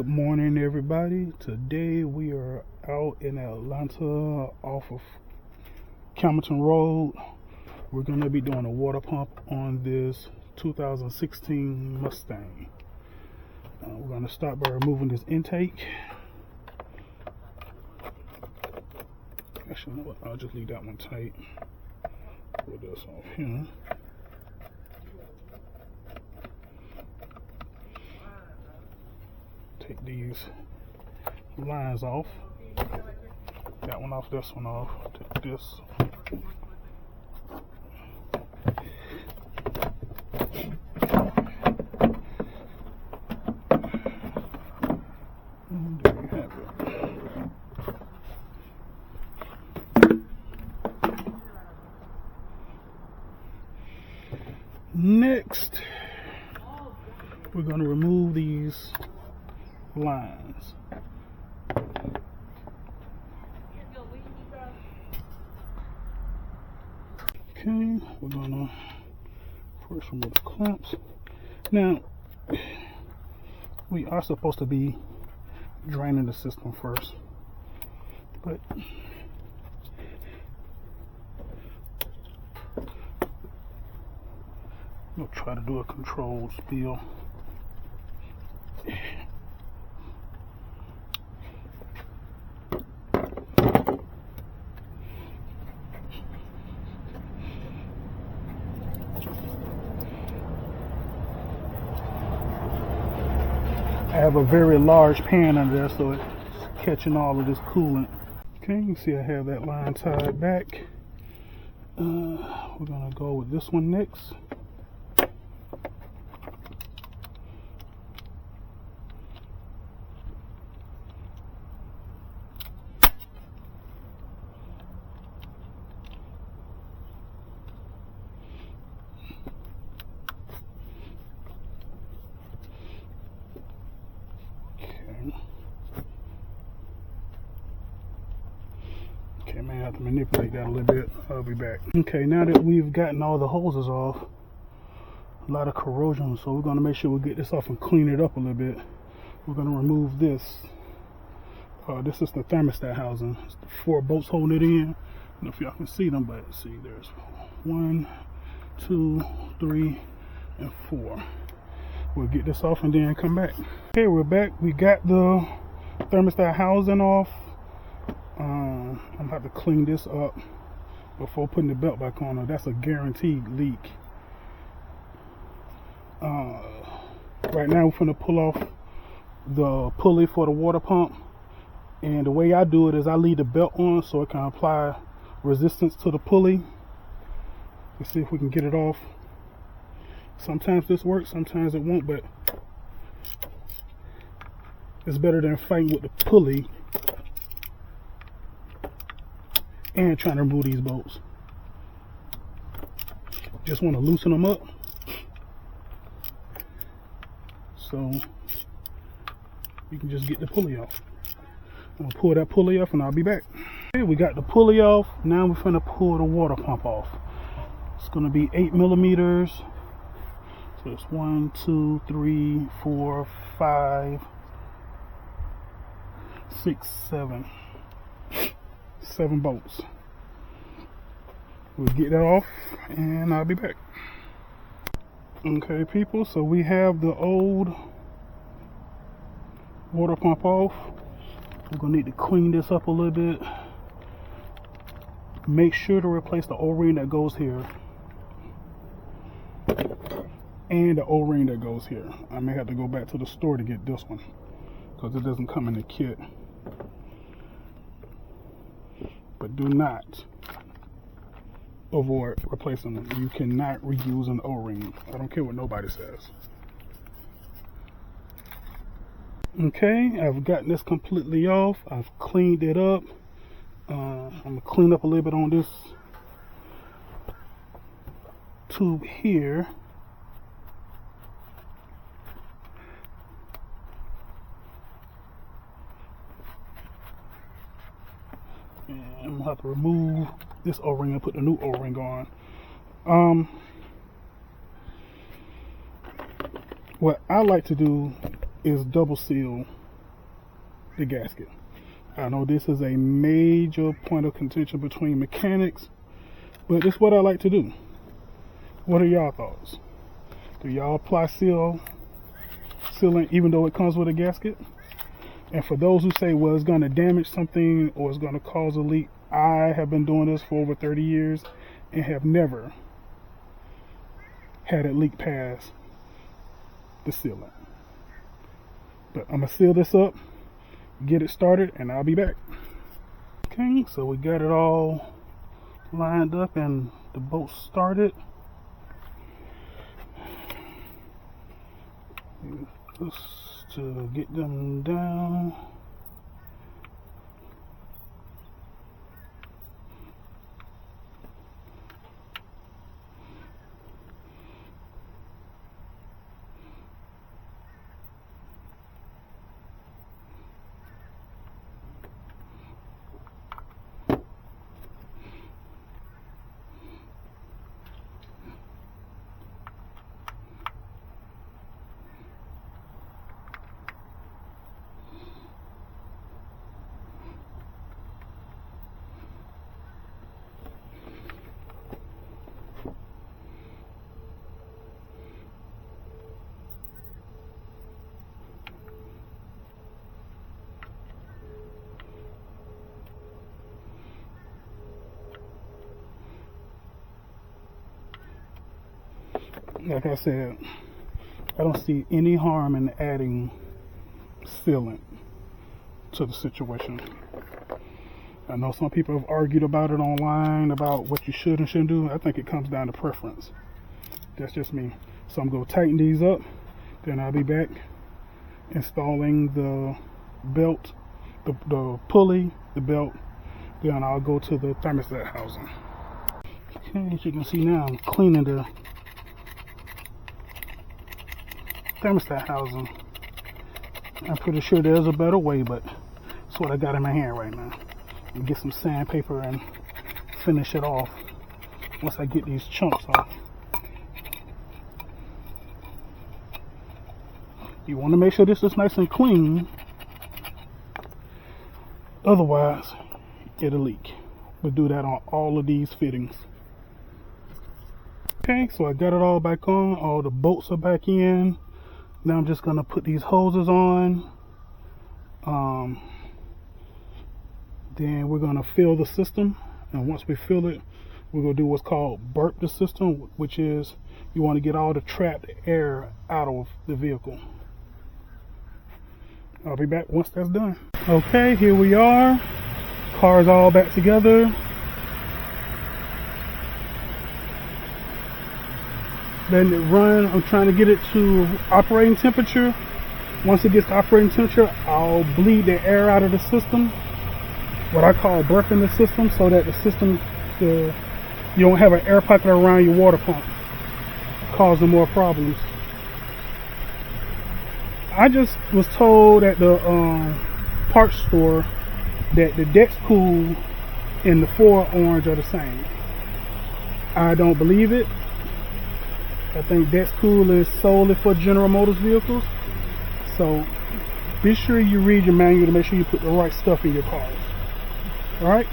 Good morning, everybody. Today we are out in Atlanta off of Campbellton Road. We're going to be doing a water pump on this 2016 Mustang. We're going to start by removing this intake. Actually, you know what? I'll just leave that one tight. Put this off here. Take these lines off. That one off, this one off. Take this. And there you have it. Next, we're going to remove these lines. Okay, we're gonna first remove the clamps. Now, we are supposed to be draining the system first, but we'll try to do a controlled spill. I have a very large pan under there, so it's catching all of this coolant. Okay, you can see I have that line tied back. We're gonna go with this one next. Okay, man, I have to manipulate that a little bit. I'll be back. Okay, now that we've gotten all the hoses off, a lot of corrosion, so we're going to make sure we get this off and clean it up a little bit. We're going to remove this. This is the thermostat housing. It's the 4 bolts holding it in. I don't know if y'all can see them, but see, there's 1, 2, 3, and 4. We'll get this off and then come back. Okay, we're back. We got the thermostat housing off. I'm gonna have to clean this up before putting the belt back on. That's a guaranteed leak. Right now we're gonna pull off the pulley for the water pump, and the way I do it is I leave the belt on so it can apply resistance to the pulley. Let's see if we can get it off. Sometimes this works, sometimes it won't, but it's better than fighting with the pulley and trying to remove these bolts. Just want to loosen them up so you can just get the pulley off. I'm gonna pull that pulley off and I'll be back. Okay, we got the pulley off. Now we're gonna pull the water pump off. It's gonna be 8 millimeters. So it's 1, 2, 3, 4, 5, 6, 7. 7 bolts. We'll get that off and I'll be back. Okay, people, so we have the old water pump off. We're gonna need to clean this up a little bit. Make sure to replace the O-ring that goes here and the O-ring that goes here. I may have to go back to the store to get this one because it doesn't come in the kit. But do not avoid replacing them. You cannot reuse an O-ring. I don't care what nobody says. Okay, I've gotten this completely off. I've cleaned it up. I'm gonna clean up a little bit on this tube here. And I'm gonna have to remove this O-ring and put the new O-ring on. What I like to do is double seal the gasket. I know this is a major point of contention between mechanics, but it's what I like to do. What are y'all thoughts? Do y'all apply sealant even though it comes with a gasket? And for those who say, well, it's going to damage something or it's going to cause a leak, I have been doing this for over 30 years and have never had it leak past the sealant. But I'm going to seal this up, get it started, and I'll be back. Okay, so we got it all lined up and the bolt started. Just to get them down. Like I said, I don't see any harm in adding sealant to the situation. I know some people have argued about it online, about what you should and shouldn't do. I think it comes down to preference. That's just me. So I'm going to tighten these up, then I'll be back installing the belt, the pulley, the belt, then I'll go to the thermostat housing. Okay, as you can see now, I'm cleaning the thermostat housing. I'm pretty sure there's a better way, but that's what I got in my hand right now. And get some sandpaper and finish it off once I get these chunks off. You want to make sure this is nice and clean, otherwise it'll leak. We'll do that on all of these fittings. Okay, so I got it all back on, all the bolts are back in. Now I'm just gonna put these hoses on. Then we're gonna fill the system, and once we fill it, we're gonna do what's called burp the system, which is you want to get all the trapped air out of the vehicle. I'll be back once that's done. Okay, here we are. Car's all back together. Letting it run. I'm trying to get it to operating temperature. Once it gets to operating temperature, I'll bleed the air out of the system, what I call burping the system, so that the system, you don't have an air pocket around your water pump, causing more problems. I just was told at the parts store that the Dex Cool and the 4 Orange are the same. I don't believe it. I think Dex Cool is solely for General Motors vehicles. So be sure you read your manual to make sure you put the right stuff in your cars. Alright?